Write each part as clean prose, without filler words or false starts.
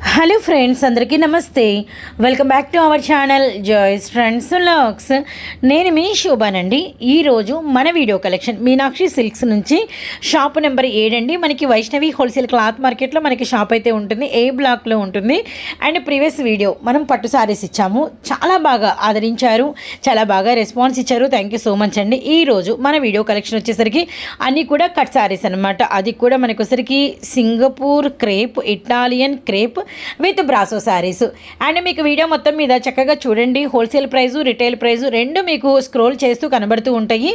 Hello friends, అందరికీ నమస్తే. Welcome back to our channel Joy's friends vlogs. నేను మీ శోభానండి. ఈరోజు మన వీడియో కలెక్షన్ మీనాక్షి సిల్క్స్ నుంచి షాప్ నెంబర్ 7 అండి. మనకి వైష్ణవి హోల్సేల్ క్లాత్ మార్కెట్లో మనకి షాప్ అయితే ఉంటుంది, ఏ బ్లాక్లో ఉంటుంది. అండ్ ప్రీవియస్ వీడియో మనం పట్టు సారీస్ ఇచ్చాము, చాలా బాగా ఆదరించారు, చాలా బాగా రెస్పాన్స్ ఇచ్చారు. థ్యాంక్ యూ సో మచ్ అండి. ఈరోజు మన వీడియో కలెక్షన్ వచ్చేసరికి అన్నీ కూడా కట్ సారీస్ అనమాట. అది కూడా మనకి వచ్చేసరికి Singapore crepe, Italian crepe with brasso saris. And మీకు వీడియో మొత్తం మీద చక్కగా చూడండి, హోల్సేల్ ప్రైజు రిటైల్ ప్రైజు రెండు మీకు స్క్రోల్ చేస్తూ కనబడుతూ ఉంటాయి.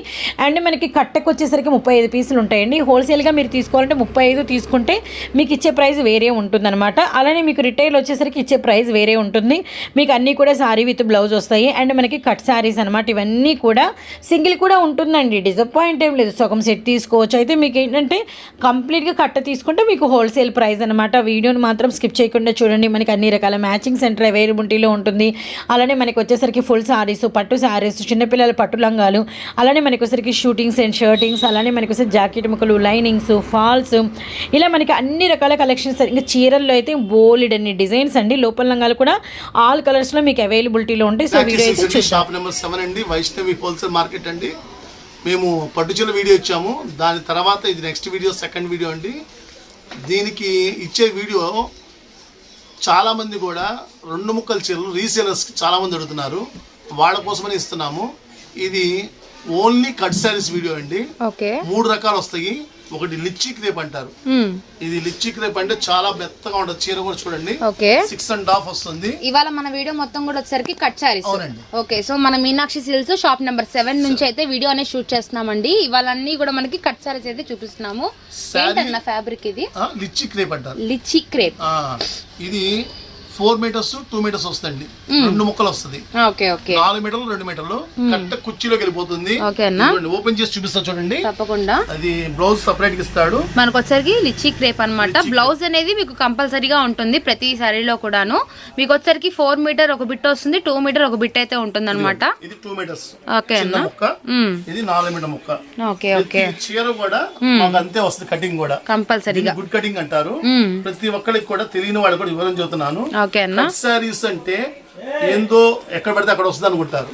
అండ్ మనకి కట్టకు వచ్చేసరికి 35 పీసులు ఉంటాయండి. హోల్సేల్గా మీరు తీసుకోవాలంటే 35 తీసుకుంటే మీకు ఇచ్చే ప్రైస్ వేరే ఉంటుందన్నమాట. అలానే మీకు రిటైల్ వచ్చేసరికి ఇచ్చే ప్రైస్ వేరే ఉంటుంది. మీకు అన్నీ కూడా శారీ విత్ బ్లౌజ్ వస్తాయి. అండ్ మనకి కట్ శారీస్ అనమాట. ఇవన్నీ కూడా సింగిల్ కూడా ఉంటుందండి, డిసప్పాయింట్ ఏం లేదు. సగం సెట్ తీసుకోవచ్చు. అయితే మీకు ఏంటంటే కంప్లీట్గా కట్ట తీసుకుంటే మీకు హోల్సేల్ ప్రైస్ అనమాట. వీడియోని మాత్రం స్కిప్ చేయకుండా చూడండి. మనకి అన్ని రకాల మ్యాచింగ్ సెంటర్ అవైలబిలిటీలో ఉంటుంది. అలానే మనకి వచ్చేసరికి ఫుల్ శారీస్, పట్టు శారీస్, చిన్నపిల్లల పట్టు లంగాలు, అలానే మనకి వచ్చేసరికి షూటింగ్స్ అండ్ షర్టింగ్స్, అలానే మనకి వచ్చేసి జాకెట్ ముక్కలు, లైనింగ్స్, ఫాల్స్, ఇలా మనకి అన్ని రకాల కలెక్షన్స్. ఇంకా చీరల్లో అయితే బోల్డ్ అన్ని డిజైన్స్ అండి. లోపల లంగాలు కూడా ఆల్ కలర్స్లో మీకు అవైలబిలిటీలో ఉంటాయి. సో వీడియో అయితే షాప్ నెంబర్ 7 అండి, వైష్ణవి హోల్సేల్ మార్కెట్ అండి. మేము పట్టుచీర వీడియో ఇచ్చాము, దాని తర్వాత ఇది నెక్స్ట్ వీడియో, సెకండ్ వీడియో అండి. దీనికి ఇచ్చే వీడియో చాలామంది కూడా 2 ముక్కల చీరలు రీసేలర్స్కి చాలామంది అడుగుతున్నారు, వాళ్ళ కోసమని ఇస్తున్నాము. ఇది ఓన్లీ కట్ శారీస్ వీడియో అండి. 3 రకాలు వస్తాయి. ఒకటి లిచ్చి క్రేప్ అంటారు. ఇది లిచ్చి క్రేప్ అంటే చాలా మెత్తగా ఉంటుంది. చీర కూడా చూడండి, 6.5 వస్తుంది. ఇవాళ మన వీడియో మొత్తం కూడా వచ్చేసరికి కట్ శారీస్. ఓకే, సో మన మీనాక్షి సిల్క్స్ షాప్ నెంబర్ 7 నుంచి అయితే వీడియో అనేది షూట్ చేస్తున్నామండి. ఇవాళ అన్ని కూడా మనకి కట్ శారీస్ అయితే చూపిస్తున్నాము. ఏంటన్న ఫ్యాబ్రిక్ ఇది? లిచ్చి క్రేప్ అంటారు. లిచ్చి క్రేప్ ఇది 4 మీటర్స్ 2 మీటర్స్ వస్తుంది. 2 ముక్కలు వస్తుంది. 4 మీటర్లు 2 మీటర్లు కట్ట కుర్చీలోకి వెళ్ళిపోతుంది. ఓపెన్ చేసి చూపిస్తా చూడండి. తప్పకుండా. అది బ్లౌజ్ సపరేట్ గా ఇస్తాడు. మనకు వచ్చేసరికి లిచ్చి క్రేప్ అన్నమాట. బ్లౌజ్ అనేది మీకు కంపల్సరీగా ఉంటుంది ప్రతి సారీలో కూడాను. మీకు వచ్చేసరికి 4 మీటర్ ఒక బిట్ వస్తుంది, 2 మీటర్ ఒక బిట్ అయితే ఉంటుంది అనమాట. ఇది 2 మీటర్స్. ఓకే అన్న. ఇది 4 మీటర్ ముక్క. Okay okay. చీర కూడా మాకు అంతే వస్తుంది. కటింగ్ కూడా కంపల్సరీగా గుడ్ కటింగ్ అంటారు. ప్రతి ఒక్కరికి కూడా తెలియని వాళ్ళు కూడా వివరం చెబుతున్నాను. శారీస్ అంటే ఏందో ఎక్కడ పడితే అక్కడ వస్తుంది అనుకుంటారు,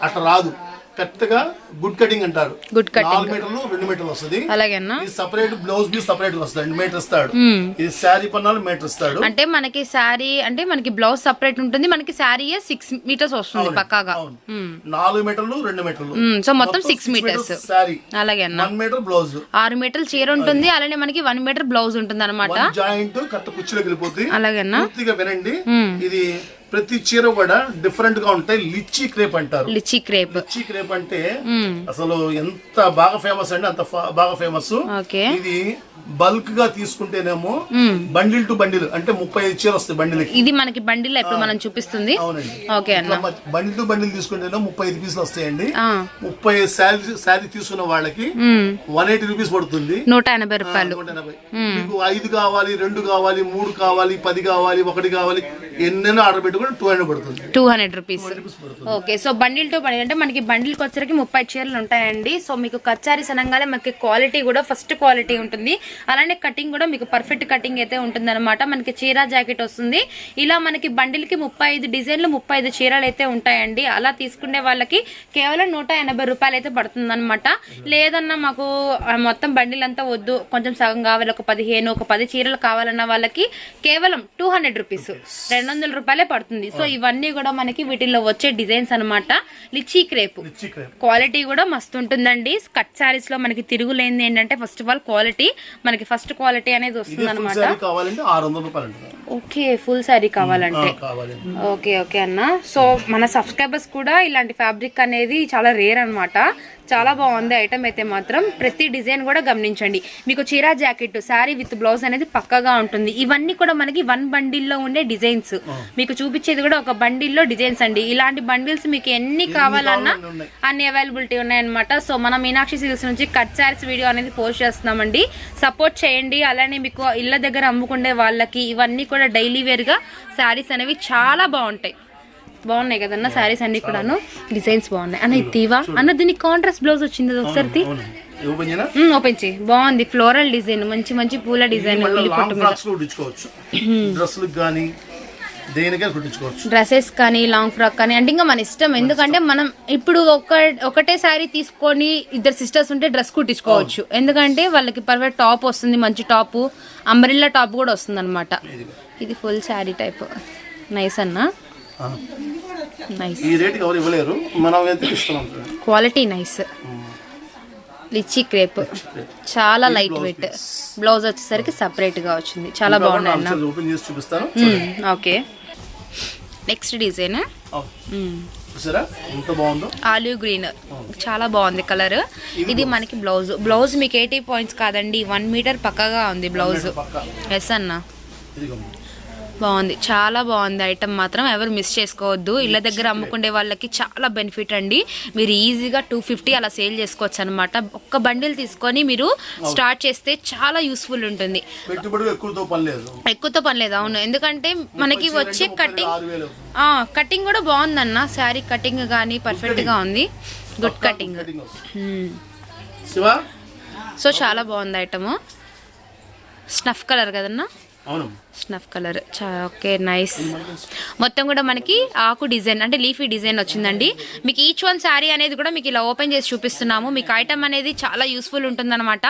అట్లా రాదు. కరెక్ట్ గా గుడ్ కటింగ్ అంటారు. 4 మీటర్లు 2 మీటర్లు వస్తుంది. ఇది సపరేట్ బ్లౌజ్ బీ సపరేట్ వస్తుంది. 2 మీటర్ ఇస్తాడు. ఇది శారీ పన్నాలు మీటర్ ఇస్తాడు. అంటే మనకి శారీ అంటే మనకి బ్లౌజ్ సపరేట్ ఉంటుంది. మనకి శారీ 6 మీటర్స్ వస్తుంది పక్కాగా. 4 మీటర్లు 2 మీటర్లు, సో మొత్తం 6 మీటర్స్ శారీ. అలాగే 1 మీటర్ బ్లౌజ్, 6 మీటర్లు చీర ఉంటుంది. అలానే మనకి 1 మీటర్ బ్లౌజ్ ఉంటుంది అనమాట. జాయింట్ కట్ట కుర్చీలోకి వెళ్ళిపోతుంది. అలాగే పూర్తిగా వినండి. ఇది ప్రతి చీర కూడా డిఫరెంట్ గా ఉంటాయి. లిచ్చి క్రేప్ అంటారు. లిచ్చి క్రేప్. లిచ్చి క్రేప్ అంటే అసలు ఎంత బాగా ఫేమస్ అండి, అంత బాగా ఫేమస్. ఇది బల్క్ గా తీసుకుంటేనేమో బండిల్ టు బండిల్ అంటే 35 చీర వస్తాయి బండిల్. ఇది మనకి బండిల్ ఇప్పుడు మనం చూపిస్తుంది. అవునండి. ఓకే అన్న. బండిల్ టు బండిల్ తీసుకుంటేనే 35 పీసులు వస్తాయండి. 30 శారీ తీసుకున్న వాళ్ళకి 180 రూపీస్ పడుతుంది. 180 రూపాయలు. మీకు 5 కావాలి, 2 కావాలి, 3 కావాలి, 10 కావాలి, 1 కావాలి, ఎన్నైనా ఆర్డర్ పెట్టుకుని 200 పడుతుంది. 200 rupees. Okay, so bundle to bundle అంటే మనకి బండిల్కి వచ్చరికి 30 చీరలు ఉంటాయండి. సో మీకు కట్ శారీస్ అనగానే మనకి క్వాలిటీ కూడా ఫస్ట్ క్వాలిటీ ఉంటుంది. అలానే కటింగ్ కూడా మీకు పర్ఫెక్ట్ కటింగ్ అయితే ఉంటుంది అనమాట. మనకి చీర జాకెట్ వస్తుంది. ఇలా మనకి బండిల్కి 35 డిజైన్లు 35 చీరలు అయితే ఉంటాయండి. అలా తీసుకునే వాళ్ళకి కేవలం 180 రూపాయలు అయితే పడుతుంది అనమాట. లేదన్నా మాకు మొత్తం బండిల్ అంతా వద్దు, కొంచెం సగం కావాలి, ఒక 15 ఒక 10 చీరలు కావాలన్న వాళ్ళకి కేవలం 200 రూపీస్, 200 రూపాయలే పడుతుంది. సో ఇవన్నీ కూడా మనకి వీటిల్లో వచ్చే డిజైన్స్ అనమాట. లిచ్చి క్రేప్ క్వాలిటీ కూడా మస్తు ఉంటుందండి. కట్ శారీస్ లో మనకి తిరుగులేనిది ఏంటంటే ఫస్ట్ ఆఫ్ ఆల్ క్వాలిటీ, మనకి ఫస్ట్ క్వాలిటీ అనేది వస్తుంది అనమాట. ఓకే, ఫుల్ శారీ కావాలంటే. ఓకే ఓకే అన్న. సో మన సబ్స్క్రైబర్స్ కూడా ఇలాంటి ఫ్యాబ్రిక్ అనేది చాలా రేర్ అనమాట. చాలా బాగుంది ఐటమ్ అయితే మాత్రం. ప్రతి డిజైన్ కూడా గమనించండి. మీకు చీరా జాకెట్ శారీ విత్ బ్లౌజ్ అనేది పక్కగా ఉంటుంది. ఇవన్నీ కూడా మనకి 1 బండిల్లో ఉండే డిజైన్స్. మీకు చూపించేది కూడా ఒక బండిల్లో డిజైన్స్ అండి. ఇలాంటి బండిల్స్ మీకు ఎన్ని కావాలన్నా అన్ని అవైలబిలిటీ ఉన్నాయన్నమాట. సో మన మీనాక్షి సిల్క్స్ నుంచి కట్ శారీస్ వీడియో అనేది పోస్ట్ చేస్తున్నామండి. సపోర్ట్ చేయండి. అలానే మీకు ఇళ్ళ దగ్గర అమ్ముకునే వాళ్ళకి ఇవన్నీ కూడా డైలీ వేర్ గా శారీస్ అనేవి చాలా బాగుంటాయి. బాగున్నాయి కదన్న శారీస్ అన్ని కూడాను. డిజైన్స్ బాగున్నాయి అన్న. ఇది తీవా అన్న, దీనికి కాంట్రాస్ట్ బ్లౌజ్ వచ్చింది ఒకసారి. ఓపెన్ చేయనా? ఓపెన్ చేయి. బాగుంది ఫ్లోరల్ డిజైన్, మంచి మంచి పూల డిజైన్. లాంగ్ ఫ్రాక్స్ లో కుట్టించుకోవచ్చు, డ్రెస్సులకు కానీ దేనికైనా కుట్టించుకోవచ్చు. డ్రెస్సెస్ కానీ లాంగ్ ఫ్రాక్ కానీ అంటే ఇంకా మన ఇష్టం. ఎందుకంటే మనం ఇప్పుడు ఒకటే శారీ తీసుకొని ఇద్దరు సిస్టర్స్ ఉంటే డ్రెస్ కుట్టించుకోవచ్చు. ఎందుకంటే వాళ్ళకి పర్ఫెక్ట్ టాప్ వస్తుంది, మంచి టాప్, అంబ్రెల్లా టాప్ కూడా వస్తుంది అనమాట. ఇది ఫుల్ శారీ టైప్. నైస్ అన్న, నైస్. ఈ రేట్ ఎవరు ఇవ్వలేరు, మనం ఎంత ఇస్తున్నాం. Quality nice. లిచ్చి క్రేప్, చాలా లైట్ వెయిట్. బ్లౌజ్ వచ్చేసరికి సపరేట్ గా వచ్చింది, చాలా బాగున్నాయి అన్న. ఓపెన్ చేసి చూపిస్తాను. ఓకే, నెక్స్ట్ డిజైన్ చూసారా ఎంత బాగుందో, ఆలివ్ గ్రీన్, చాలా బాగుంది కలర్. ఇది మనకి బ్లౌజ్ మీకు 80 పాయింట్స్ కాదండి, 1 మీటర్ పక్కగా ఉంది బ్లౌజ్. ఎస్ అన్న, బాగుంది, చాలా బాగుంది ఐటమ్ మాత్రం. ఎవరు మిస్ చేసుకోవద్దు. ఇళ్ళ దగ్గర అమ్ముకునే వాళ్ళకి చాలా బెనిఫిట్ అండి. మీరు ఈజీగా 250 అలా సేల్ చేసుకోవచ్చు అనమాట. ఒక్క బండిల్ తీసుకొని మీరు స్టార్ట్ చేస్తే చాలా యూస్ఫుల్ ఉంటుంది. ఎక్కువతో పని లేదు. అవును, ఎందుకంటే మనకి వచ్చే కటింగ్ కూడా బాగుందన్న. శారీ కటింగ్ కానీ పర్ఫెక్ట్ గా ఉంది, గుడ్ కటింగ్. సో చాలా బాగుంది ఐటమ్. స్నఫ్ కలర్ కదన్నా, స్నఫ్ కలర్. Okay, nice. మొత్తం కూడా మనకి ఆకు డిజైన్ అంటే లీఫీ డిజైన్ వచ్చిందండి. మీకు ఈచ్ వన్ శారీ అనేది కూడా మీకు ఇలా ఓపెన్ చేసి చూపిస్తున్నాము. మీకు ఐటమ్ అనేది చాలా యూస్ఫుల్ ఉంటుందన్నమాట.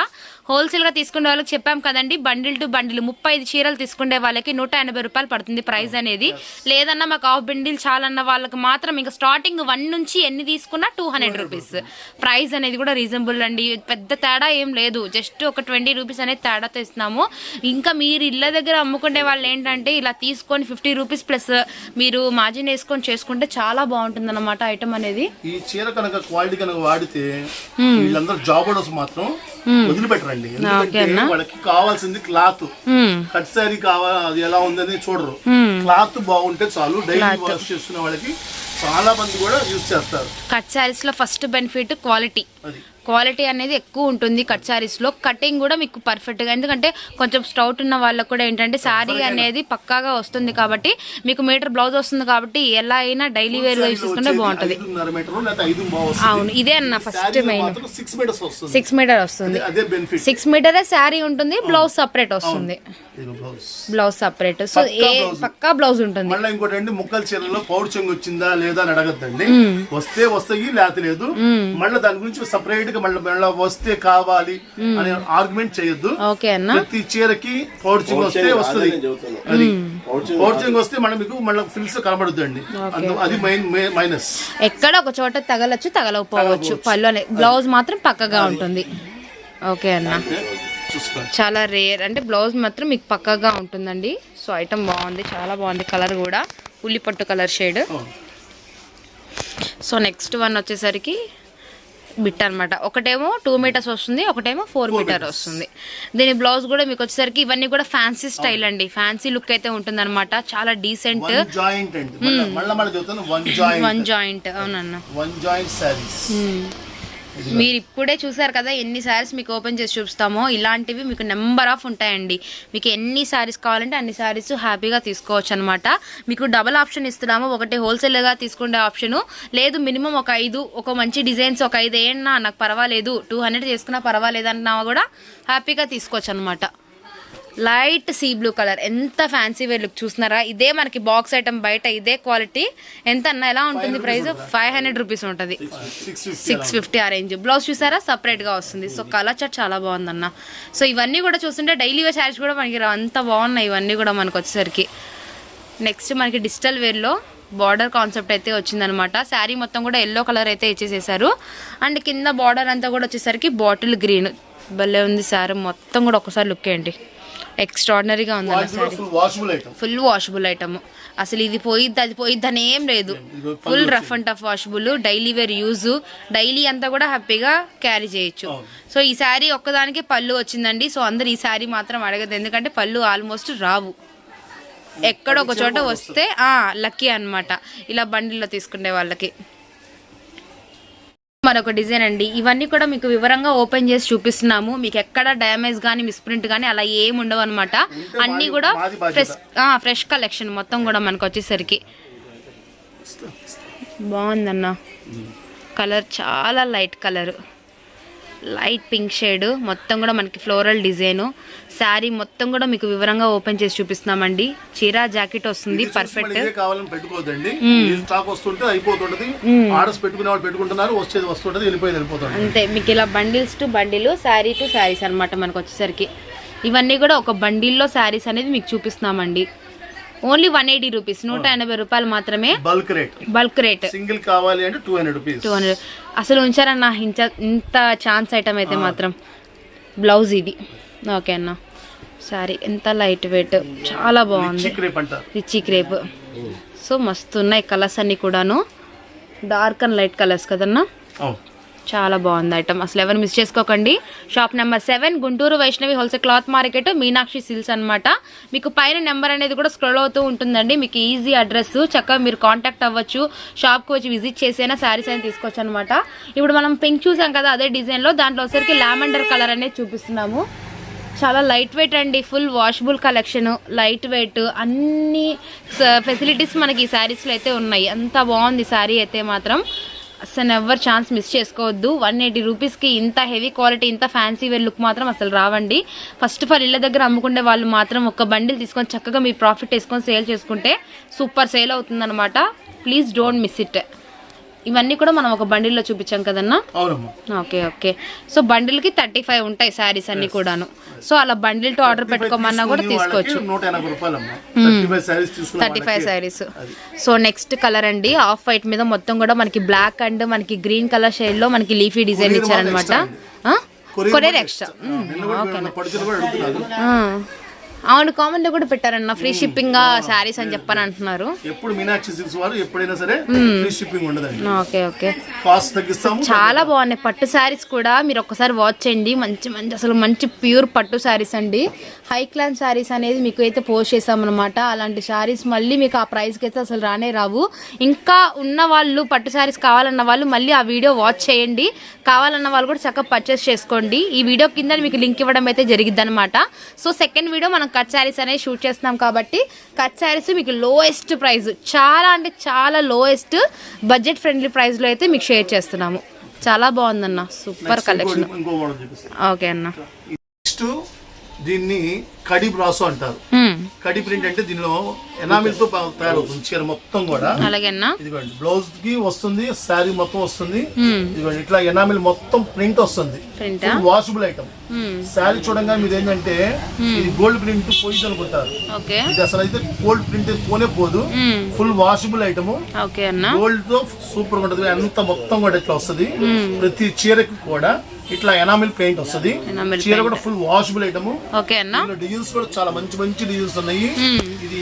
హోల్సేల్గా తీసుకునే వాళ్ళకి చెప్పాం కదండి, బండిల్ టు బండిల్ 35 చీరలు తీసుకునే వాళ్ళకి 180 రూపాయలు పడుతుంది ప్రైస్ అనేది. లేదన్నా మాకు హాఫ్ బండిల్ చాలన్న వాళ్ళకి మాత్రం ఇంకా స్టార్టింగ్ 1 నుంచి ఎన్ని తీసుకున్నా 200 రూపీస్. ప్రైస్ అనేది కూడా రీజనబుల్ అండి, పెద్ద తేడా ఏం లేదు. జస్ట్ ఒక 20 రూపీస్ అనేది తేడాతో ఇస్తున్నాము. ఇంకా మీరు ఇళ్ళ దగ్గర అమ్ముకునే వాళ్ళు ఏంటంటే ఇలా తీసుకొని 50 రూపీస్ ప్లస్ మీరు మార్జిన్ వేసుకొని చేసుకుంటే చాలా బాగుంటుంది అన్నమాట ఐటమ్ అనేది. ఈ చీర కనుక క్వాలిటీ కనుక వాడితే వీళ్ళందరూ జాబ్ హోల్డర్స్ మాత్రం వదిలిపెట్టరండి. ఎందుకంటే వాళ్ళకి కావాల్సింది క్లాత్. కట్ శారీ కావాలి, అది ఎలా ఉందని చూడరు. క్లాత్ బాగుంటే చాలు. డైలీ వాష్ చేసుకునే వాళ్ళకి చాలా మంది కూడా యూజ్ చేస్తారు. కట్ శారీస్ లో ఫస్ట్ బెనిఫిట్ క్వాలిటీ అనేది ఎక్కువ ఉంటుంది. కట్ శారీస్ లో కటింగ్ కూడా మీకు పర్ఫెక్ట్ గా, ఎందుకంటే కొంచెం స్టౌట్ ఉన్న వాళ్ళకు కూడా ఏంటంటే శారీ అనేది పక్కాగా వస్తుంది కాబట్టి మీకు మీటర్ బ్లౌజ్ వస్తుంది కాబట్టి ఎలా అయినా డైలీ వేర్ గా యూస్ చేసుకుంటే బాగుంటది. అవును, ఇదే అన్న ఫస్ట్ మెయిన్. 6 మీటర్ వస్తుంది, 6 మీటరే శారీ ఉంటుంది, బ్లౌజ్ సపరేట్ వస్తుంది. బ్లౌజ్ సపరేట్, సో ఏ పక్కా బ్లౌజ్ ఉంటుంది. మళ్ళీ ఇంకోటి ముక్కల చీరలో పౌడర్ చెంగు వచ్చిందా లేదా అని అడగద్దండి. వస్తాయి లేతలేదు. మళ్ళీ దాని గురించి సపరేట్ గా మళ్ళీ వస్తే కావాలి అని ఆర్గ్యుమెంట్ చేయొద్దు. ప్రతి చీరకి పౌడర్ చెంగు వస్తే వస్తుంది. అది పౌడర్ చెంగు వస్తే మీకు మళ్ళీ ఫిల్స్ కనబడుద్దండి. అది మైనస్. ఎక్కడ ఒక చోట తగలచ్చు, తగలకపోవచ్చు. పళ్ళు బ్లౌజ్ మాత్రం పక్కగా ఉంటుంది. ఓకే అన్న, చాలా రేర్ అంటే బ్లౌజ్ మాత్రం మీకు పక్కగా ఉంటుందండి. సో ఐటమ్ బాగుంది, చాలా బాగుంది. కలర్ కూడా ఉల్లిపట్టు colour shade. So next one వచ్చేసరికి బిట్ అనమాట. ఒకటేమో 2 మీటర్స్ వస్తుంది, ఒకటేమో 4 మీటర్ వస్తుంది. దీని బ్లౌజ్ కూడా మీకు వచ్చేసరికి ఇవన్నీ కూడా ఫ్యాన్సీ స్టైల్ అండి. ఫ్యాన్సీ లుక్ అయితే ఉంటుంది అనమాట. చాలా డీసెంట్. One joint. అవునన్న, మీరు ఇప్పుడే చూసారు కదా ఎన్ని శారీస్ మీకు ఓపెన్ చేసి చూపిస్తామో. ఇలాంటివి మీకు నెంబర్ ఆఫ్ ఉంటాయండి. మీకు ఎన్ని శారీస్ కావాలంటే అన్ని శారీస్ హ్యాపీగా తీసుకోవచ్చు అనమాట. మీకు డబల్ ఆప్షన్ ఇస్తున్నాము. ఒకటి హోల్సేల్గా తీసుకునే ఆప్షను, లేదు మినిమం ఒక 5 ఒక మంచి డిజైన్స్ ఒక 5 ఏమన్నా నాకు పర్వాలేదు, 200 చేసుకున్నా పర్వాలేదు అన్నా కూడా హ్యాపీగా తీసుకోవచ్చు అనమాట. లైట్ సీ బ్లూ కలర్, ఎంత ఫ్యాన్సీ వేర్ లుక్ చూస్తున్నారా. ఇదే మనకి బాక్స్ ఐటమ్ బయట ఇదే క్వాలిటీ ఎంత అన్న ఎలా ఉంటుంది ప్రైస్? 500 రూపీస్ ఉంటుంది, 650 ఆ రేంజ్. బ్లౌజ్ చూసారా సపరేట్ గా వస్తుంది. సో కలర్ చార్ట్ చాలా బాగుందన్న. సో ఇవన్నీ కూడా చూస్తుంటే డైలీ వేర్ శారీస్ కూడా మనకి అంత బాగున్నాయి ఇవన్నీ కూడా మనకు వచ్చేసరికి. నెక్స్ట్ మనకి డిజిటల్ వేర్లో బార్డర్ కాన్సెప్ట్ అయితే వచ్చిందనమాట. శారీ మొత్తం కూడా ఎల్లో కలర్ అయితే ఇచ్చేసేసారు. అండ్ కింద బార్డర్ అంతా కూడా వచ్చేసరికి బాటిల్ గ్రీన్. భలే ఉంది శారీ మొత్తం కూడా. ఒకసారి లుక్ ఏంటి, ఎక్స్ట్రాడినరీగా ఉంది సారీ. Full washable item. అసలు ఇది పోయిద్ది అది పోయిద్ది అని ఏం లేదు. Full rough and tough washable, daily wear use, daily అంతా కూడా హ్యాపీగా క్యారీ చేయొచ్చు. సో ఈ శారీ ఒక్కదానికి పళ్ళు వచ్చిందండి. సో అందరు ఈ శారీ మాత్రం అడగదు, ఎందుకంటే పళ్ళు ఆల్మోస్ట్ రావు. ఎక్కడ ఒక చోట వస్తే లక్కీ అనమాట ఇలా బండిల్లో తీసుకునే వాళ్ళకి. మరొక డిజైన్ అండి. ఇవన్నీ కూడా మీకు వివరంగా ఓపెన్ చేసి చూపిస్తున్నాము. మీకు ఎక్కడ డ్యామేజ్ కానీ మిస్ప్రింట్ కానీ అలా ఏమి ఉండవు అనమాట. అన్నీ కూడా ఫ్రెష్ కలెక్షన్ మొత్తం కూడా మనకు వచ్చేసరికి. బాగుందన్న కలర్, చాలా light colour. Light pink shade, మొత్తం కూడా మనకి ఫ్లోరల్ డిజైన్. శారీ మొత్తం కూడా మీకు వివరంగా ఓపెన్ చేసి చూపిస్తున్నామండి. చీర జాకెట్ వస్తుంది పర్ఫెక్ట్. కావాలని పెట్టుకోవద్దండి, స్టాక్ వస్తుంటే అయిపోతుంటది. ఆర్డర్స్ పెట్టుకునే వాళ్ళు పెట్టుకుంటున్నారు, వచ్చేది వస్తుంటది, వెళ్ళిపోతుంది. అంతే, మీకు ఇలా bundles to bundle, sari to saris అనమాట. మనకు వచ్చేసరికి ఇవన్నీ కూడా ఒక బండిల్లో శారీస్ అనేది మీకు చూపిస్తున్నామండి. ఓన్లీ 180 రూపీస్, 180 రూపాయలు మాత్రమే బల్క్ రేట్. సింగిల్ కావాలి అంటే 200 రూపీస్. 200 అసలు ఉంచారన్న ఇంత ఛాన్స్ ఐటమ్ అయితే మాత్రం. బ్లౌజ్ ఇది ఓకే అన్న. సారీ ఎంత లైట్ వెయిట్, చాలా బాగుంది. Richie crepe. సో మస్తు ఉన్నాయి కలర్స్ అన్ని కూడాను, డార్క్ అండ్ లైట్ కలర్స్ కదన్నా. చాలా బాగుంది ఐటమ్, అసలు ఎవరు మిస్ చేసుకోకండి. Shop number 7, Guntur Vaishnavi wholesale cloth market, Meenakshi silks అనమాట. మీకు పైన నెంబర్ అనేది కూడా స్క్రోల్ అవుతూ ఉంటుందండి. మీకు ఈజీ అడ్రస్, చక్కగా మీరు కాంటాక్ట్ అవ్వచ్చు. షాప్కి వచ్చి విజిట్ చేసైనా శారీస్ అయినా తీసుకోవచ్చు అనమాట. ఇప్పుడు మనం పింక్ చూసాం కదా, అదే డిజైన్లో దాంట్లో వచ్చరికి లావెండర్ కలర్ అనేది చూపిస్తున్నాము. చాలా లైట్ వెయిట్ అండి, full washable collection, light weight, అన్ని ఫెసిలిటీస్ మనకి ఈ శారీస్లో అయితే ఉన్నాయి. అంత బాగుంది శారీ అయితే మాత్రం. అసలు ఎవరు ఛాన్స్ మిస్ చేసుకోవద్దు. 180 రూపీస్కి ఇంత హెవీ క్వాలిటీ, ఇంత ఫ్యాన్సీ వేర్ లుక్ మాత్రం అసలు రావండి. ఫస్ట్ ఆఫ్ ఆల్ ఇళ్ళ దగ్గర అమ్ముకునే వాళ్ళు మాత్రం ఒక బండిల్ తీసుకొని చక్కగా మీ ప్రాఫిట్ వేసుకొని సేల్ చేసుకుంటే సూపర్ సేల్ అవుతుందన్నమాట. Please don't miss it. ఇవన్నీ కూడా మనం ఒక బండిల్లో చూపించాం కదన్నా. Okay okay. సో బండిల్కి 35 ఉంటాయి శారీస్ అన్ని కూడాను. సో అలా బండిల్ తో ఆర్డర్ పెట్టుకోమన్నా కూడా తీసుకోవచ్చు. 35 శారీస్. సో నెక్స్ట్ కలర్ అండి, ఆఫ్ వైట్ మీద మొత్తం కూడా మనకి బ్లాక్ అండ్ మనకి గ్రీన్ కలర్ షేడ్ లో మనకి లీఫీ డిజైన్ ఇచ్చారనమాట. Courier extra. అవును, కామెంట్ లో కూడా పెట్టారన్న ఫ్రీ షిప్పింగ్ గా శారీస్ అని చెప్పని అంటున్నారు. ఎప్పుడు మీనాక్షి సిల్క్స్ వారు ఎప్పుడైనా సరే ఫ్రీ షిప్పింగ్ ఉండదండి. Okay okay. కాస్ట్ తగ్గిస్తాము. చాలా బాగున్నాయి పట్టు శారీస్ కూడా, మీరు ఒక్కసారి వాచ్ చేయండి. మంచి మంచి అసలు మంచి ప్యూర్ పట్టు శారీస్ అండి. హై క్లాస్ శారీస్ అనేది మీకు అయితే పోస్ట్ చేసామన్నమాట. అలాంటి శారీస్ మళ్ళీ మీకు ఆ ప్రైస్కి అయితే అసలు రానే రావు. ఇంకా ఉన్న వాళ్ళు పట్టు శారీస్ కావాలన్న వాళ్ళు మళ్ళీ ఆ వీడియో వాచ్ చేయండి. కావాలన్న వాళ్ళు కూడా చక్కగా పర్చేస్ చేసుకోండి. ఈ వీడియో కింద మీకు లింక్ ఇవ్వడం అయితే జరిగిద్ది అనమాట. సో సెకండ్ వీడియో మనం కట్ శారీస్ అనేది షూట్ చేస్తున్నాం కాబట్టి కట్ శారీస్ మీకు లోయెస్ట్ ప్రైస్, చాలా అంటే చాలా లోయెస్ట్ బడ్జెట్ ఫ్రెండ్లీ ప్రైస్ లో అయితే మీకు షేర్ చేస్తున్నాము. చాలా బాగుందన్న, సూపర్ కలెక్షన్. ఓకే అన్న. దీన్ని కడి బ్రాసో అంటారు. కడి ప్రింట్ అంటే దీనిలో ఎనామిల్ తో తయారవుతుంది చీర మొత్తం కూడా. ఇదిగోండి బ్లౌజ్ కి వస్తుంది, శారీ మొత్తం వస్తుంది. ఇదిగోండి ఇట్లా ఎనామిల్ మొత్తం ప్రింట్ వస్తుంది, వాషబుల్ ఐటమ్. శారీ చూడంగా మీరు ఏంటంటే ఇది గోల్డ్ ప్రింట్ పోయింది అనుకుంటారు, ఇది అసలు అయితే గోల్డ్ ప్రింట్ పోనే పోదు. ఫుల్ వాషబుల్ ఐటమ్, గోల్డ్ తో సూపర్ గా ఉంటుంది. అంత మొత్తం కూడా ఇట్లా వస్తుంది. ప్రతి చీరకి కూడా ఇట్లా ఎనామిల్ పెయింట్ వస్తుంది. చీర కూడా ఫుల్ వాషబుల్ ఐటమ్. డిజైన్స్ కూడా చాలా మంచి మంచి డిజైన్స్ ఉన్నాయి. ఇది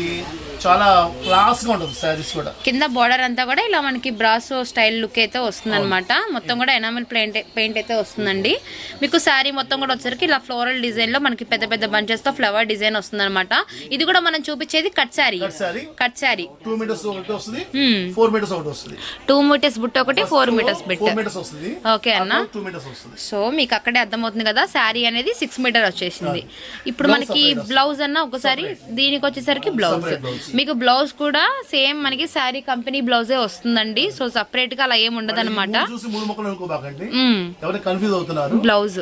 చాలా క్లాస్ గా ఉంటుంది సారీస్ కూడా. కింద బార్డర్ అంతా కూడా ఇలా మనకి బ్రాసో స్టైల్ లుక్ అయితే వస్తుంది అనమాట. మొత్తం కూడా ఎనామిల్ పెయింట్ అయితే వస్తుందండి. మీకు శారీ మొత్తం కూడా వచ్చేసరికి ఇలా ఫ్లోరల్ డిజైన్ లో మనకి పెద్ద పెద్ద బంచెస్ తో ఫ్లవర్ డిజైన్ వస్తుంది అనమాట. ఇది కూడా మనం చూపించేది కట్ శారీ. 2 మీటర్స్ ఒకటి వస్తుంది, 4 మీటర్స్ ఒకటి వస్తుంది. 2 మీటర్స్ బుట్ట ఒకటి, 4 మీటర్స్ బిట్. ఓకే అన్న. సో మీకు అక్కడే అర్థమవుతుంది కదా, శారీ అనేది 6 మీటర్ వచ్చేసింది. ఇప్పుడు మనకి బ్లౌజ్ అన్న ఒకసారి దీనికి వచ్చేసరికి బ్లౌజ్, మీకు బ్లౌజ్ కూడా సేమ్ మనకి శారీ కంపెనీ బ్లౌజే వస్తుందండి. సో సపరేట్ గా అలా ఏమి ఉండదు అనమాట. బ్లౌజ్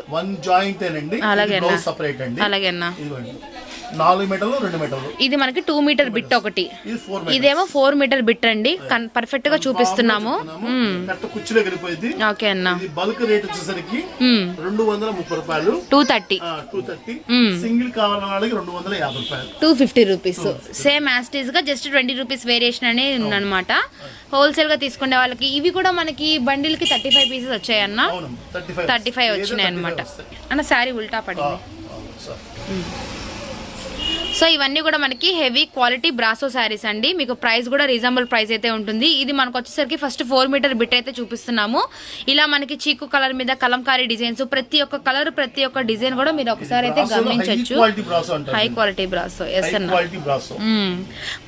అలాగేనా. 4 మీటర్లు 2 మీటర్లు. ఇది మనకి 2 మీటర్ బిట్ ఒకటి, ఇదేమో 4 మీటర్ బిట్ అండి. పర్ఫెక్ట్ గా చూపిస్తున్నాము. ఓకే అన్న. బల్క్ రేట్ వచ్చేసరికి 230 రూపాయలు, 230. సింగిల్ కావాలన్న వాళ్ళకి 250 రూపాయలు, 250 రూపీస్. సేమ్ యాస్టీజ్ గా జస్ట్ 20 రూపీస్ వేరియేషన్ అనేది ఉందన్నమాట. హోల్సేల్ గా తీసుకునే వాళ్ళకి ఇవి కూడా మనకి బండిల్ కి 35 పీసెస్ వచ్చాయి అన్న. 35 వచ్చినాయి అనమాట అన్న. శారీ ఉల్టా పడింది. సో ఇవన్నీ కూడా మనకి హెవీ క్వాలిటీ బ్రాసో శారీస్ అండి. మీకు ప్రైస్ కూడా రీజనబుల్ ప్రైస్ అయితే ఉంటుంది. ఇది మనకు వచ్చేసరికి ఫస్ట్ 4 మీటర్ బిట్ అయితే చూపిస్తున్నాము. ఇలా మనకి చీకు కలర్ మీద కలంకారీ డిజైన్స్, ప్రతి ఒక్క కలర్ ప్రతి ఒక్క డిజైన్ కూడా మీరు ఒకసారి అయితే గమనించవచ్చు. High quality brasso. ఎస్ అన్న.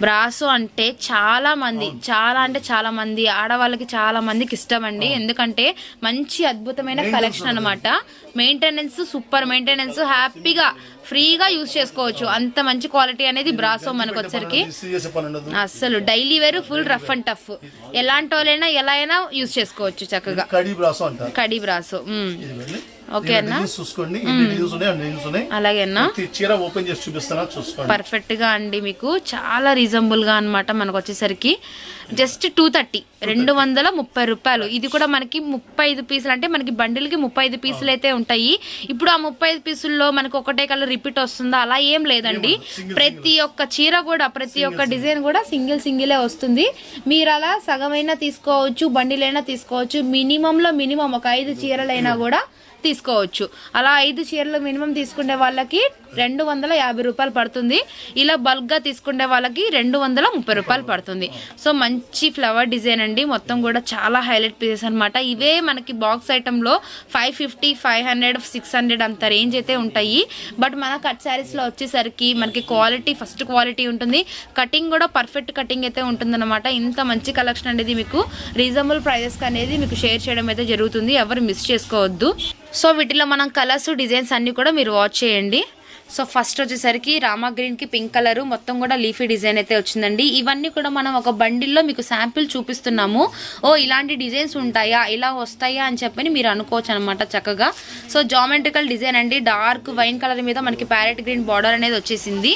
బ్రాసో అంటే చాలా మంది ఆడవాళ్ళకి చాలా మందికి ఇష్టం అండి. ఎందుకంటే మంచి అద్భుతమైన కలెక్షన్ అనమాట. మెయింటెనెన్స్ సూపర్ మెయింటెనెన్స్, హ్యాపీగా ఫ్రీగా యూజ్ చేసుకోవచ్చు. అంత మంచి క్వాలిటీ అనేది బ్రాసో మనకు వచ్చరికి. అసలు డైలీ వేరు, ఫుల్ రఫ్ అండ్ టఫ్, ఎలాంటి వాళ్ళైనా ఎలా అయినా యూజ్ చేసుకోవచ్చు చక్కగా. కడి బ్రాసో. ఓకే అన్న, చూసుకోండి. ఎన్ని డిజైన్స్ ఉన్నాయి, అన్ని డిజైన్స్ ఉన్నాయి. అలాగే అన్న, చీర ఓపెన్ చేసి చూపిస్తానా, చూసుకోండి. పర్ఫెక్ట్ గా అండి, మీకు చాలా రీజనబుల్ గా అన్నమాట. మనకు వచ్చేసరికి జస్ట్ 230, 230 రూపాయలు. ఇది కూడా మనకి 35 పీసులు, అంటే మనకి బండిల్ కి 35 పీసులు అయితే ఉంటాయి. ఇప్పుడు ఆ 35 పీసుల్లో మనకి ఒకటే కలర్ రిపీట్ వస్తుందా, అలా ఏం లేదండి. ప్రతి ఒక్క చీర కూడా, ప్రతి ఒక్క డిజైన్ కూడా సింగిలే వస్తుంది. మీరు అలా సగమైనా తీసుకోవచ్చు, బండిలైనా తీసుకోవచ్చు. మినిమంలో మినిమం ఒక 5 చీరలైనా కూడా తీసుకోవచ్చు. అలా 5 చీరలు మినిమం తీసుకునే వాళ్ళకి 250 రూపాయలు పడుతుంది. ఇలా బల్క్గా తీసుకునే వాళ్ళకి 230 రూపాయలు పడుతుంది. సో మంచి ఫ్లవర్ డిజైన్ అండి, మొత్తం కూడా చాలా హైలైట్ పీసెస్ అనమాట. ఇవే మనకి బాక్స్ ఐటెంలో 550, 500, 600 అంత రేంజ్ అయితే ఉంటాయి. బట్ మన కట్ శారీస్లో వచ్చేసరికి మనకి క్వాలిటీ, ఫస్ట్ క్వాలిటీ ఉంటుంది. కటింగ్ కూడా పర్ఫెక్ట్ కటింగ్ అయితే ఉంటుందన్నమాట. ఇంత మంచి కలెక్షన్ అనేది మీకు రీజనబుల్ ప్రైజెస్కి అనేది మీకు షేర్ చేయడం అయితే జరుగుతుంది. ఎవరు మిస్ చేసుకోవద్దు. సో వీటిలో మనం కలర్స్, డిజైన్స్ అన్నీ కూడా మీరు వాచ్ చేయండి. సో ఫస్ట్ వచ్చేసరికి రామా గ్రీన్కి పింక్ కలరు, మొత్తం కూడా లీఫీ డిజైన్ అయితే వచ్చిందండి. ఇవన్నీ కూడా మనం ఒక బండిల్లో మీకు శాంపిల్ చూపిస్తున్నాము. ఓ ఇలాంటి డిజైన్స్ ఉంటాయా, ఇలా వస్తాయా అని చెప్పని మీరు అనుకోవచ్చు అనమాట చక్కగా. సో జామెట్రికల్ డిజైన్ అండి, డార్క్ వైన్ కలర్ మీద మనకి ప్యారెట్ గ్రీన్ బార్డర్ అనేది వచ్చేసింది.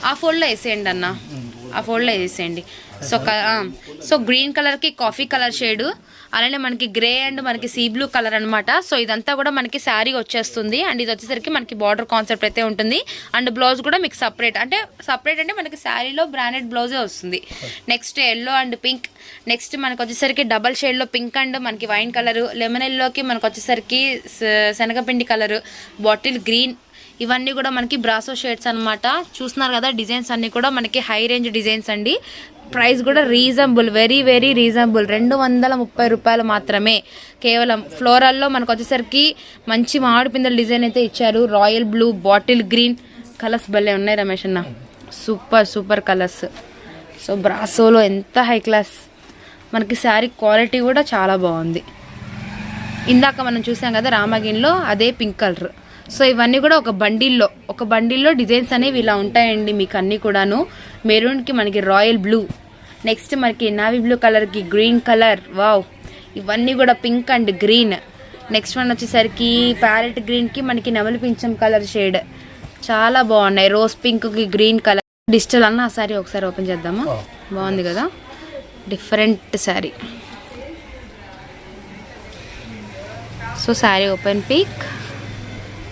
ఆ ఫోల్డ్లో వేసేయండి అన్న, ఆ ఫోల్డ్లో వేసేయండి. సో గ్రీన్ కలర్కి కాఫీ కలర్ షేడు, అలానే మనకి గ్రే అండ్ మనకి సీ బ్లూ కలర్ అనమాట. సో ఇదంతా కూడా మనకి శారీ వచ్చేస్తుంది. అండ్ ఇది వచ్చేసరికి మనకి బార్డర్ కాన్సెప్ట్ అయితే ఉంటుంది. అండ్ బ్లౌజ్ కూడా మీకు సపరేట్ అంటే మనకి శారీలో బ్రాండెడ్ బ్లౌజే వస్తుంది. Next yellow and pink. Next మనకు వచ్చేసరికి డబల్ షేడ్లో పింక్ అండ్ మనకి వైన్ కలరు, లెమన్ ఎల్లోకి మనకు వచ్చేసరికి శనగపిండి కలరు, బాటిల్ గ్రీన్. ఇవన్నీ కూడా మనకి బ్రాసో షేడ్స్ అనమాట. చూస్తున్నారు కదా, డిజైన్స్ అన్నీ కూడా మనకి హై రేంజ్ డిజైన్స్ అండి. ప్రైస్ కూడా రీజనబుల్, వెరీ రీజనబుల్, 230 రూపాయలు మాత్రమే. కేవలం ఫ్లోరల్లో మనకు వచ్చేసరికి మంచి మామిడి పిందెల డిజైన్ అయితే ఇచ్చారు. Royal blue, bottle green colours భలే ఉన్నాయి రమేష్ అన్న, సూపర్ కలర్స్. సో బ్రాసోలో ఎంత హై క్లాస్, మనకి శారీ క్వాలిటీ కూడా చాలా బాగుంది. ఇందాక మనం చూసాం కదా రామగిన్లో, అదే పింక్ కలర్. సో ఇవన్నీ కూడా ఒక బండిల్లో డిజైన్స్ అనేవి ఇలా ఉంటాయండి మీకు అన్నీ కూడాను. మెరూన్కి మనకి రాయల్ బ్లూ, నెక్స్ట్ మనకి నావీ బ్లూ కలర్కి గ్రీన్ కలర్, వావ్. ఇవన్నీ కూడా pink and green. Next one వచ్చేసరికి ప్యారెట్ గ్రీన్కి మనకి నెమలి పింఛం కలర్ షేడ్, చాలా బాగున్నాయి. రోజ్ పింక్కి గ్రీన్ కలర్. డిజిటల్ అన్న ఆ శారీ ఒకసారి ఓపెన్ చేద్దామా, బాగుంది కదా, different sari. So sari open pic,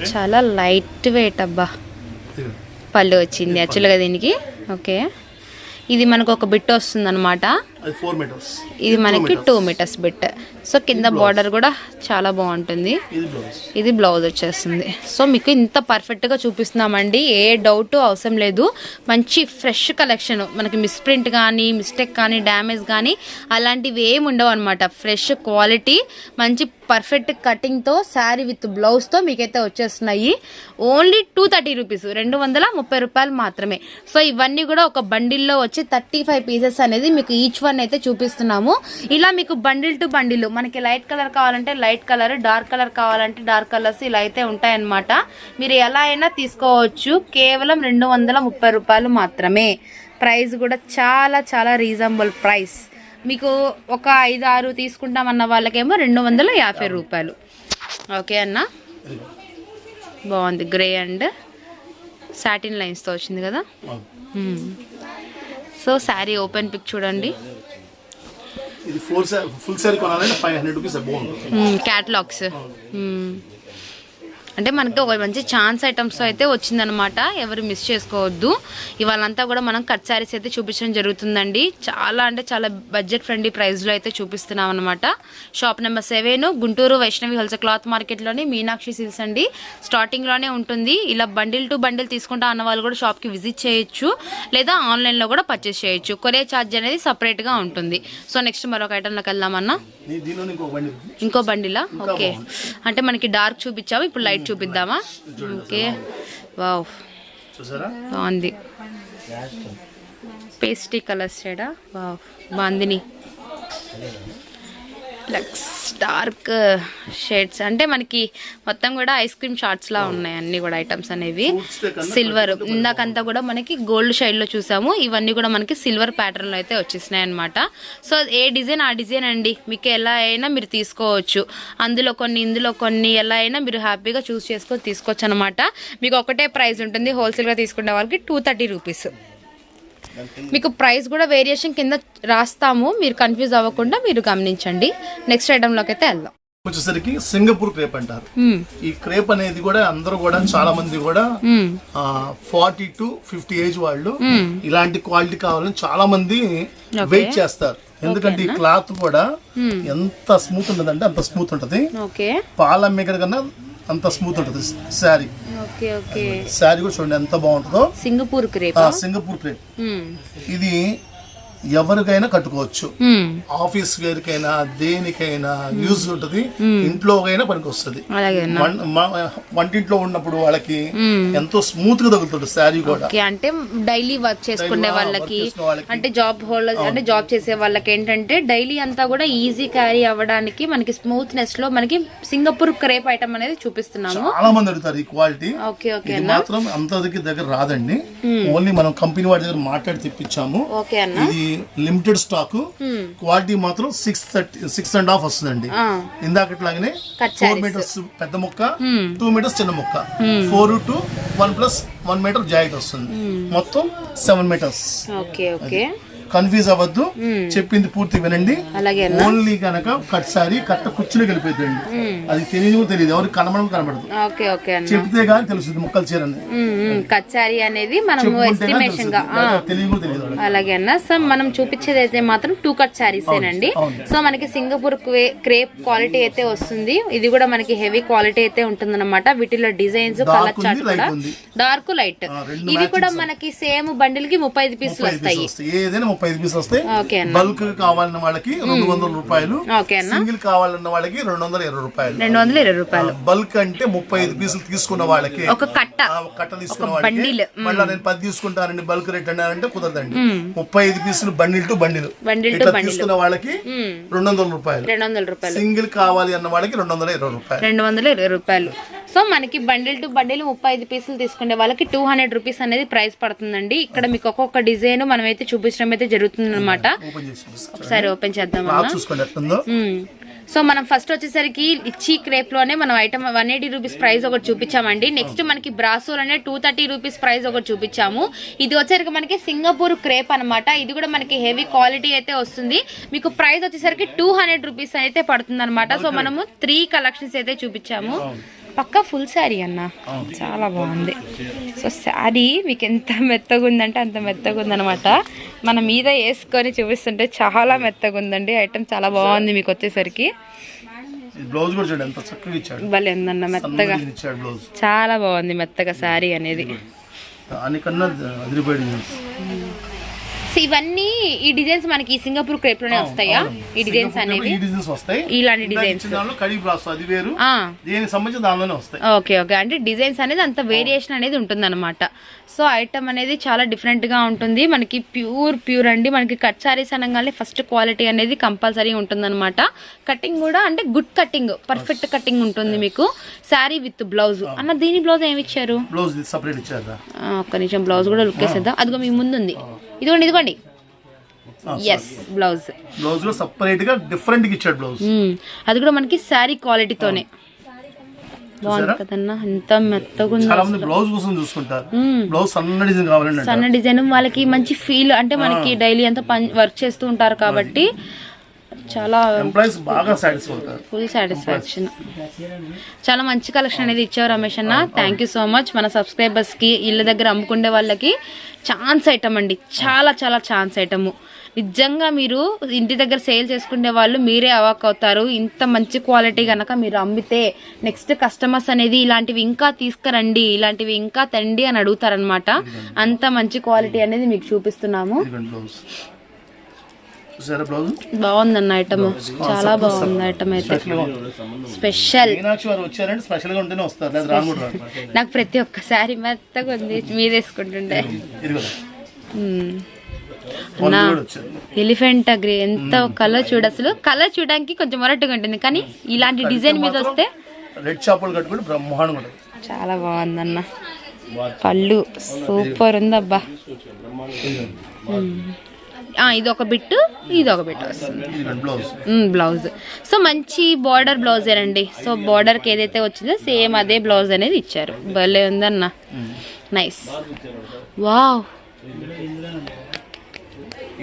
చాలా లైట్ వెయిట్ అబ్బా. పళ్ళు వచ్చింది యాక్చువల్గా దీనికి. ఓకే, ఇది మనకు ఒక బిట్ వస్తుంది అనమాట. ఇది మనకి 2 మీటర్స్ బిట్. సో కింద బార్డర్ కూడా చాలా బాగుంటుంది. ఇది బ్లౌజ్ వచ్చేస్తుంది. సో మీకు ఇంత పర్ఫెక్ట్గా చూపిస్తున్నామండి, ఏ డౌట్ అవసరం లేదు. మంచి ఫ్రెష్ కలెక్షన్, మనకి మిస్ప్రింట్ కానీ, మిస్టేక్ కానీ, డ్యామేజ్ కానీ అలాంటివి ఏమి ఉండవు అనమాట. ఫ్రెష్ క్వాలిటీ, మంచి పర్ఫెక్ట్ కటింగ్తో శారీ విత్ బ్లౌజ్తో మీకైతే వచ్చేస్తున్నాయి. ఓన్లీ 230 రూపీస్, 230 రూపాయలు మాత్రమే. సో ఇవన్నీ కూడా ఒక బండిల్లో వచ్చి 35 పీసెస్ అనేది మీకు ఈచ్ వన్ అయితే చూపిస్తున్నాము. ఇలా మీకు బండిల్ టు బండిల్, మనకి లైట్ కలర్ కావాలంటే లైట్ కలర్, డార్క్ కలర్ కావాలంటే డార్క్ కలర్స్ ఇలా అయితే ఉంటాయన్నమాట. మీరు ఎలా అయినా తీసుకోవచ్చు. కేవలం 230 రూపాయలు మాత్రమే. ప్రైస్ కూడా చాలా రీజనబుల్ ప్రైస్. మీకు ఒక 5-6 తీసుకుంటామన్న వాళ్ళకేమో 250 రూపాయలు. ఓకే అన్న, బాగుంది. గ్రే అండ్ సాటిన్ లైన్స్తో వచ్చింది కదా. సో శారీ ఓపెన్ పిక్ చూడండి. ఇది ఫుల్ సారీ కొనాలంటే 500 రూపీస్ అబౌవ్ ఉంటుంది. క్యాటలాగ్స్ అంటే మనకి ఒక మంచి ఛాన్స్ ఐటమ్స్ అయితే వచ్చిందనమాట. ఎవరు మిస్ చేసుకోవద్దు. ఇవాళంతా కూడా మనం కట్ శారీస్ అయితే చూపించడం జరుగుతుందండి. చాలా అంటే చాలా బడ్జెట్ ఫ్రెండ్లీ ప్రైస్లో అయితే చూపిస్తున్నాం అనమాట. Shop number 7, Guntur Vaishnavi wholesale cloth మార్కెట్లోని మీనాక్షి సిల్క్స్ అండి. స్టార్టింగ్లోనే ఉంటుంది. ఇలా బండిల్ టు బండిల్ తీసుకుంటా అన్న వాళ్ళు కూడా షాప్కి విజిట్ చేయొచ్చు, లేదా ఆన్లైన్లో కూడా పర్చేస్ చేయొచ్చు. కొరియర్ ఛార్జ్ అనేది సపరేట్గా ఉంటుంది. సో నెక్స్ట్ మరొక ఐటెంలోకి వెళ్దామన్నా. ఇంకో బండిలా? ఓకే, అంటే మనకి డార్క్ చూపించాము, ఇప్పుడు లైట్ చూపిద్దామా? ఓకే, వావ్, బాగుంది. పేస్టీ కలర్స్ షేడా, వావ్, బాందిని. లక్స్ డార్క్ షేడ్స్ అంటే మనకి మొత్తం కూడా ఐస్ క్రీమ్ షార్ట్స్ లా ఉన్నాయి అన్ని కూడా ఐటమ్స్ అనేవి. సిల్వర్ ఇందాకంతా కూడా మనకి గోల్డ్ షైడ్ లో చూసాము, ఇవన్నీ కూడా మనకి సిల్వర్ ప్యాటర్న్ లో అయితే వచ్చేసినాయి అనమాట. సో ఏ డిజైన్ ఆ డిజైన్ అండి, మీకు ఎలా అయినా మీరు తీసుకోవచ్చు. అందులో కొన్ని ఇందులో కొన్ని ఎలా అయినా మీరు హ్యాపీగా చూస్ చేసుకొని తీసుకోవచ్చు అనమాట. మీకు ఒకటే ప్రైస్ ఉంటుంది, హోల్సేల్ గా తీసుకునే వాళ్ళకి 230 రూపీస్. మీకు ప్రైస్ కూడా వేరియేషన్ కింద రాస్తాము, మీరు కన్ఫ్యూజ్ అవ్వకుండా మీరు గమనించండి. నెక్స్ట్ ఐటమ్లోకి అయితే వెళ్దాం. వచ్చేసరికి సింగపూర్ క్రేప్ అంటారు. ఈ క్రేప్ అనేది కూడా అందరూ కూడా చాలా మంది కూడా 40 to 50 ఏజ్ వాళ్ళు ఇలాంటి క్వాలిటీ కావాలని చాలా మంది వెయిట్ చేస్తారు. ఎందుకంటే ఈ క్లాత్ కూడా ఎంత స్మూత్ ఉంటదంటే అంత స్మూత్ ఉంటది. పాల మేకర్ కన్నా అంత స్మూత్ ఉంటది శారీ. శారీ కూడా చూడండి ఎంత బాగుంటుందో. Singapore crepe. ఇది ఎవరికైనా కట్టుకోవచ్చు, ఆఫీస్ వేర్ కైనా దేనికైనా యూజ్ ఉంటది, ఇంట్లో అయినా పనికి వస్తుంది. వంటింట్లో ఉన్నప్పుడు వాళ్ళకి ఎంతో స్మూత్ గా తగులుతుంది శారీ కూడా. అంటే డైలీ వర్క్ చేసుకునే వాళ్ళకి, అంటే జాబ్ హోల్డర్స్, అంటే జాబ్ చేసే వాళ్ళకి ఏంటంటే డైలీ అంతా కూడా ఈజీ క్యారీ అవ్వడానికి మనకి స్మూత్నెస్ లో మనకి సింగపూర్ క్రేప్ ఐటమ్ అనేది చూపిస్తున్నాము. చాలా మంది అడుగుతారు ఈ క్వాలిటీ. మాత్రం అంత దగ్గర రాదండి, ఓన్లీ మనం కంపెనీ వాడి దగ్గర మాట్లాడి తెప్పించాము. ఇది లిమిటెడ్ స్టాక్. క్వాలిటీ మాత్రం 6.5 వస్తుందండి. ఇందాకట్లాగానే 4 మీటర్స్ పెద్ద ముక్క, 2 మీటర్స్ చిన్న ముక్క, 4 to 1+1 మీటర్ జాయింట్ వస్తుంది. మొత్తం 7 మీటర్స్. కన్ఫ్యూజ్ అవ్వద్దు, చెప్పింది పూర్తి వినండి. ఓన్లీ కనుక కట్ సారీ కట్ట కుర్చీలో వెళ్ళిపోతుందండి, అది తెలియదు ఎవరికి కనబడదు. చెప్తే గానీ తెలుస్తుంది ముక్కలు చీరని. కట్ సారీ అనేది మనం ఎస్టిమేషన్ గా తెలియదు. అలాగే అన్న, సో మనం చూపించేది అయితే మాత్రం 2 కట్ సారీస్ ఏనండి. సో మనకి సింగపూర్ క్రేప్ క్వాలిటీ అయితే వస్తుంది. ఇది కూడా మనకి హెవీ క్వాలిటీ అయితే ఉంటుంది అనమాట. వీటిలో డిజైన్స్, కలర్ చార్ట్ కూడా డార్క్ లైట్. ఇవి కూడా మనకి సేమ్ బండిల్ కి 35 పీసులు వస్తాయి. 35 పీసులు వస్తాయి. బల్క్ కావాలన్న వాళ్ళకి 200 రూపాయలు, సింగిల్ కావాలన్న వాళ్ళకి 220 రూపాయలు. 220 రూపాయలు. బల్క్ అంటే 35 పీసులు తీసుకున్న వాళ్ళకి ఒక కట్ట తీసుకున్న వాళ్ళకి. మళ్ళీ నేను 10 తీసుకుంటానండి బల్క్ రేట్ అంటే కుదరదండి. 35 పీసులు బండిల్ టు బండిల్ తీసుకున్న వాళ్ళకి 200 రూపాయలు. సింగిల్ కావాలి అన్న వాళ్ళకి 220 రూపాయలు. సో మనకి బండిల్ టు బండిల్ 35 పీసులు తీసుకునే వాళ్ళకి 200 రూపీస్ అనేది ప్రైస్ పడుతుందండి. ఇక్కడ మీకు ఒక్కొక్క డిజైన్ మనం అయితే చూపించడం అయితే జరుగుతుంది అనమాట. ఒకసారి ఓపెన్ చేద్దాం. సో మనం ఫస్ట్ వచ్చేసరికి ఇచ్చి క్రేప్ లోనే మనం ఐటమ్ 180 రూపీస్ ప్రైస్ ఒకటి చూపించామండి. నెక్స్ట్ మనకి బ్రాసోలోనే 230 రూపీస్ ప్రైస్ ఒకటి చూపించాము. ఇది వచ్చేసరికి మనకి సింగపూర్ క్రేప్ అనమాట. ఇది కూడా మనకి హెవీ క్వాలిటీ అయితే వస్తుంది. మీకు ప్రైస్ వచ్చేసరికి 200 రూపీస్ అయితే పడుతుంది అనమాట. సో మనము 3 కలెక్షన్స్ అయితే చూపించాము. పక్కా ఫుల్ శారీ అన్న, చాలా బాగుంది. సో శారీ మీకు ఎంత మెత్తగా ఉందంటే అంత మెత్తగా ఉందనమాట. మన మీద వేసుకొని చూపిస్తుంటే చాలా మెత్తగా ఉందండి. ఐటమ్ చాలా బాగుంది. మీకు వచ్చేసరికి భలే ఉందన్న, మెత్తగా చాలా బాగుంది మెత్తగా శారీ అనేది. ఇవన్నీ ఈ డిజైన్స్ మనకి సింగపూర్ క్రేప్ లోనే వస్తాయా? ఈ డిజైన్స్ అనేవి ఇలాంటి డిజైన్స్. ఓకే ఓకే, అంటే డిజైన్స్ అనేది అంత వేరియేషన్ అనేది ఉంటుంది అనమాట. సో ఐటమ్ అనేది చాలా డిఫరెంట్ గా ఉంటుంది. మనకి ప్యూర్ అండి. మనకి కట్ సారీస్ అనగానే ఫస్ట్ క్వాలిటీ అనేది కంపల్సరీ ఉంటుంది అనమాట. కటింగ్ కూడా అంటే గుడ్ కటింగ్, పర్ఫెక్ట్ కటింగ్ ఉంటుంది మీకు. శారీ విత్ బ్లౌజ్ అన్న, దీని బ్లౌజ్ ఏమి ఇచ్చారు? ఒక్క నిమిషం, బ్లౌజ్ కూడా లుక్ వేసేద్దాం. అదిగో మీ ముందుంది, ఇదిగోండి. ఎస్, బ్లౌజ్ లో సెపరేట్ గా డిఫరెంట్ గా ఇచ్చాడు బ్లౌజ్. అది కూడా మనకి శారీ క్వాలిటీతోనే బాగుంది కదన్నా. ఎంత మెత్తగా ఉంది. బ్లౌజ్ కోసం చూసుకుంటారు. బ్లౌజ్ సన్న డిజైన్ కావాలండి, సన్న డిజైన్. వాళ్ళకి మంచి ఫీల్, అంటే మనకి డైలీ అంతా వర్క్ చేస్తూ ఉంటారు కాబట్టి చాలా ఫుల్ సాటిస్ఫాక్షన్. చాలా మంచి కలెక్షన్ అనేది ఇచ్చావు రమేష్ అన్న. Thank you so much. మన సబ్స్క్రైబర్స్ కి, ఇళ్ళ దగ్గర అమ్ముకునే వాళ్ళకి ఛాన్స్ ఐటమ్ అండి, చాలా చాలా ఛాన్స్ ఐటమ్. నిజంగా మీరు ఇంటి దగ్గర సేల్ చేసుకునే వాళ్ళు మీరే అవాక్ అవుతారు. ఇంత మంచి క్వాలిటీ కనుక మీరు అమ్మితే నెక్స్ట్ కస్టమర్స్ అనేది ఇలాంటివి ఇంకా తీసుకురండి, ఇలాంటివి ఇంకా తండి అని అడుగుతారనమాట. అంత మంచి క్వాలిటీ అనేది మీకు చూపిస్తున్నాము. బాగుందన్న ఐటమ్, చాలా బాగుంది ఐటమ్ అయితే. స్పెషల్ నాకు ప్రతి ఒక్కసారి మెత్తగా ఉంది, మీద వేసుకుంటుండే. పళ్ళు కూడా వచ్చాయి. ఎలిఫెంట్ గ్రే ఎంత కలర్ చూడు, అసలు కలర్ చూడడానికి కొంచెం మొరటుగా ఉంటుంది, కానీ ఇలాంటి డిజైన్ మీద వస్తే రెడ్ చాపలు కట్టుకుంటే బ్రహ్మాండంగా ఉంటుంది. చాలా బాగుందన్న. పళ్ళు సూపర్ ఉంది అబ్బా. ఇది ఒక బిట్టు, ఇది ఒక బిట్ వస్తుంది బ్లౌజ్. సో మంచి బార్డర్ బ్లౌజేనండి. సో బార్డర్కి ఏదైతే వచ్చిందో సేమ్ అదే బ్లౌజ్ అనేది ఇచ్చారు. భలే ఉందన్న, నైస్. వావ్,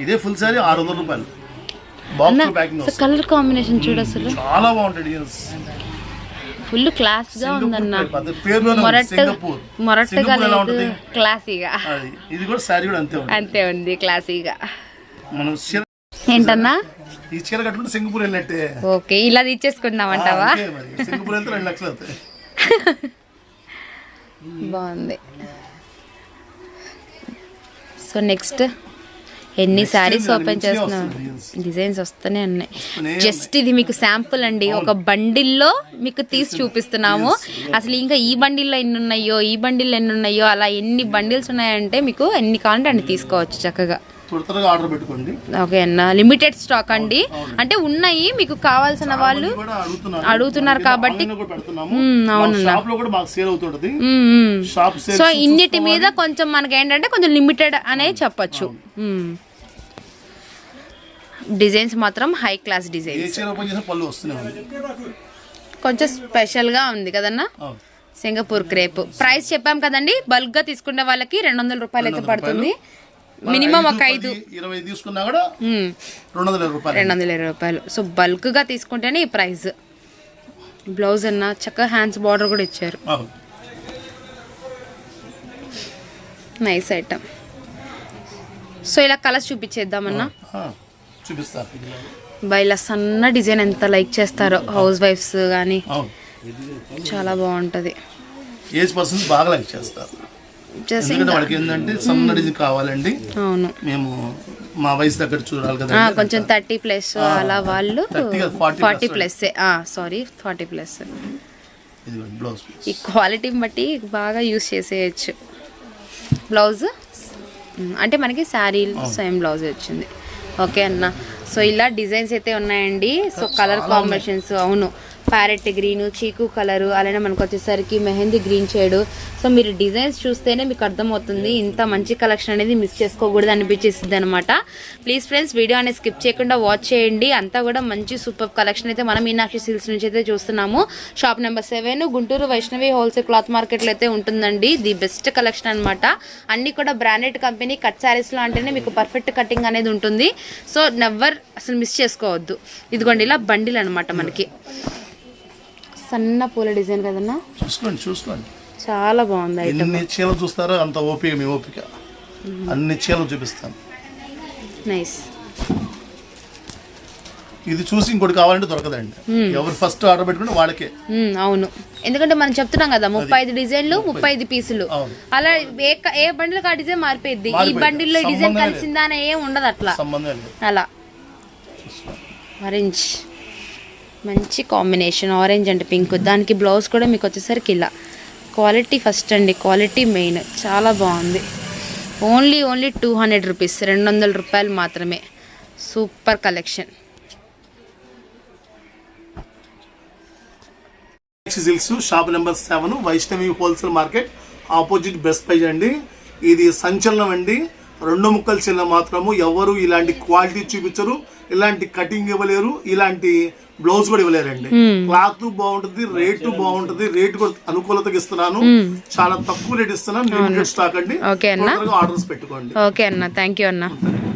ఇదే ఫుల్ సారీ 600 రూపాయలు. బాక్స్ ప్యాకింగ్ వస్తుంది. కలర్ కాంబినేషన్ చూడు, అసలు చాలా బాగుంటుంది. ఫుల్ క్లాస్ గా ఉందన్న. మొరట్టుగా లేదు, క్లాసీగా. ఇది కూడా సారీ కూడా అంతే ఉంది, క్లాసీగా. మనం ఏంటన్నా ఈ చీర కట్టుకుంటే సింగపూర్ వెళ్ళినట్టే. ఓకే, ఇలా ఇచ్చేసుకుందామంటావా? సింగపూర్ వెళ్తే 2 లక్షలు అవుతాయి. బాగుంది. సో నెక్స్ట్ ఎన్ని శారీస్ ఓపెన్ చేస్తున్నాం, డిజైన్స్ వస్తూనే ఉన్నాయి. జస్ట్ ఇది మీకు శాంపుల్ అండి, ఒక బండిల్లో మీకు తీసి చూపిస్తున్నాము. అసలు ఇంకా ఈ బండిల్లో ఎన్ని ఉన్నాయో, ఈ బండిల్లో ఎన్ని ఉన్నాయో, అలా ఎన్ని బండిల్స్ ఉన్నాయంటే మీకు ఎన్ని కావాలంటే అన్ని తీసుకోవచ్చు చక్కగా. ఆర్డర్ పెట్టుకోండి. ఓకే అన్న, లిమిటెడ్ స్టాక్ అండి, అంటే ఉన్నాయి, మీకు కావాల్సిన వాళ్ళు అడుగుతున్నారు కాబట్టి. అవునన్నా, సో ఇన్నిటి మీద కొంచెం మనకి ఏంటంటే కొంచెం లిమిటెడ్ అనే చెప్పచ్చు. డిజైన్స్ మాత్రం హై క్లాస్ డిజైన్స్, కొంచెం స్పెషల్ గా ఉంది కదన్నా. సింగపూర్ క్రేప్ ప్రైస్ చెప్పాం కదండి, బల్క్ గా తీసుకునే వాళ్ళకి 200 రూపాయలు అయితే పడుతుంది. మినిమం ఒక 5-20 తీసుకున్నా కూడా 220 రూపాయలు. సో బల్క్ గా తీసుకుంటేనే ఈ ప్రైస్. బ్లౌజ్ అన్న చక్కగా హ్యాండ్స్ బార్డర్ కూడా ఇచ్చారు. Nice item. సో ఇలా కలర్స్ చూపించేద్దామన్నా. ఇలా సన్న డిజైన్ ఎంత లైక్ చేస్తారో హౌస్ వైఫ్స్ కానీ, చాలా బాగుంటది. ఏజ్ పర్సన్స్ బాగా లైక్ చేస్తారు. వాళ్ళకి ఏంటంటే సన్న డిజైన్ కావాలండి. అవును, మేము మా వయసు దగ్గర చూడాలి కదా, కొంచెం 30+ అలా వాళ్ళు 40+, సారీ 40+. ఈ క్వాలిటీని బట్టి బాగా యూస్ చేసేయచ్చు. బ్లౌజ్ అంటే మనకి శారీ సేమ్ బ్లౌజ్ వచ్చింది. ఓకే అన్న, సో ఇలా డిజైన్స్ అయితే ఉన్నాయండి. సో కలర్ కాంబినేషన్స్, అవును, ప్యారెట్ గ్రీన్, చీకు కలరు, అలానే మనకు వచ్చేసరికి మెహందీ గ్రీన్ షేడ్. సో మీరు డిజైన్స్ చూస్తేనే మీకు అర్థమవుతుంది, ఇంత మంచి కలెక్షన్ అనేది మిస్ చేసుకోకూడదు అనిపించేస్తుంది అనమాట. ప్లీజ్ ఫ్రెండ్స్, వీడియో అనేది స్కిప్ చేయకుండా వాచ్ చేయండి. అంతా కూడా మంచి సూపర్ కలెక్షన్ అయితే మనం మీనాక్షి సిల్క్స్ నుంచి అయితే చూస్తున్నాము. Shop number 7 Guntur Vaishnavi wholesale cloth మార్కెట్లో అయితే ఉంటుందండి. ది బెస్ట్ కలెక్షన్ అనమాట. అన్ని కూడా బ్రాండెడ్ కంపెనీ కట్ శారీస్లో అంటేనే మీకు పర్ఫెక్ట్ కటింగ్ అనేది ఉంటుంది. సో నెవర్ అసలు మిస్ చేసుకోవద్దు. ఇదిగోండి ఇలా బండిల్ అనమాట, మనకి సన్న పూల డిజైన్ కదన్నా. చూసుకోండి చాలా బాగుంది. ఎన్ని చీరలు చూస్తారో అంత ఓపిక, మీ ఓపిక. అన్ని చీరలు చూపిస్తాను. నైస్. ఇది చూసి ఇంకోటి కావాలంటే దొరకదండి. ఎవరు ఫస్ట్ ఆర్డర్ పెట్టుకుంటే వాళ్ళకే. అవును, ఎందుకంటే మనం చెప్తున్నాం కదా 35 డిజైన్లు 35 పీసులు, అలా ఏ బండిలో ఆ డిజైన్ మారిపోయింది. ఈ బండిల్లో ఈ డిజైన్ కలిసిందా అని ఏం ఉండదు, అట్లా అలా. ఆరెంజ్ మంచి కాంబినేషన్, ఆరెంజ్ అండ్ పింక్. దానికి బ్లౌజ్ కూడా మీకు వచ్చేసరికి ఇలా. క్వాలిటీ ఫస్ట్ అండి, క్వాలిటీ మెయిన్. చాలా బాగుంది. ఓన్లీ 200 రూపీస్, 200 రూపాయలు మాత్రమే. Super collection. Silks shop number 7 Vaishnavi wholesale market opposite best price అండి. ఇది సంచలనం అండి. 2 ముక్కల చిన్న మాత్రము ఎవరు ఇలాంటి క్వాలిటీ చూపించరు, ఇలాంటి కటింగ్ ఇవ్వలేరు, ఇలాంటి బ్లౌజ్ కూడా ఇవ్వలేరండి. క్లాత్ బాగుంటుంది, రేటు బాగుంటుంది, రేటు కూడా అనుకూలతగా ఇస్తున్నాను. చాలా తక్కువ రేట్ ఇస్తున్నాను. లిమిటెడ్ స్టాక్ అండి. ఆర్డర్స్ పెట్టుకోండి. ఓకే అన్న, థ్యాంక్ యూ అన్న.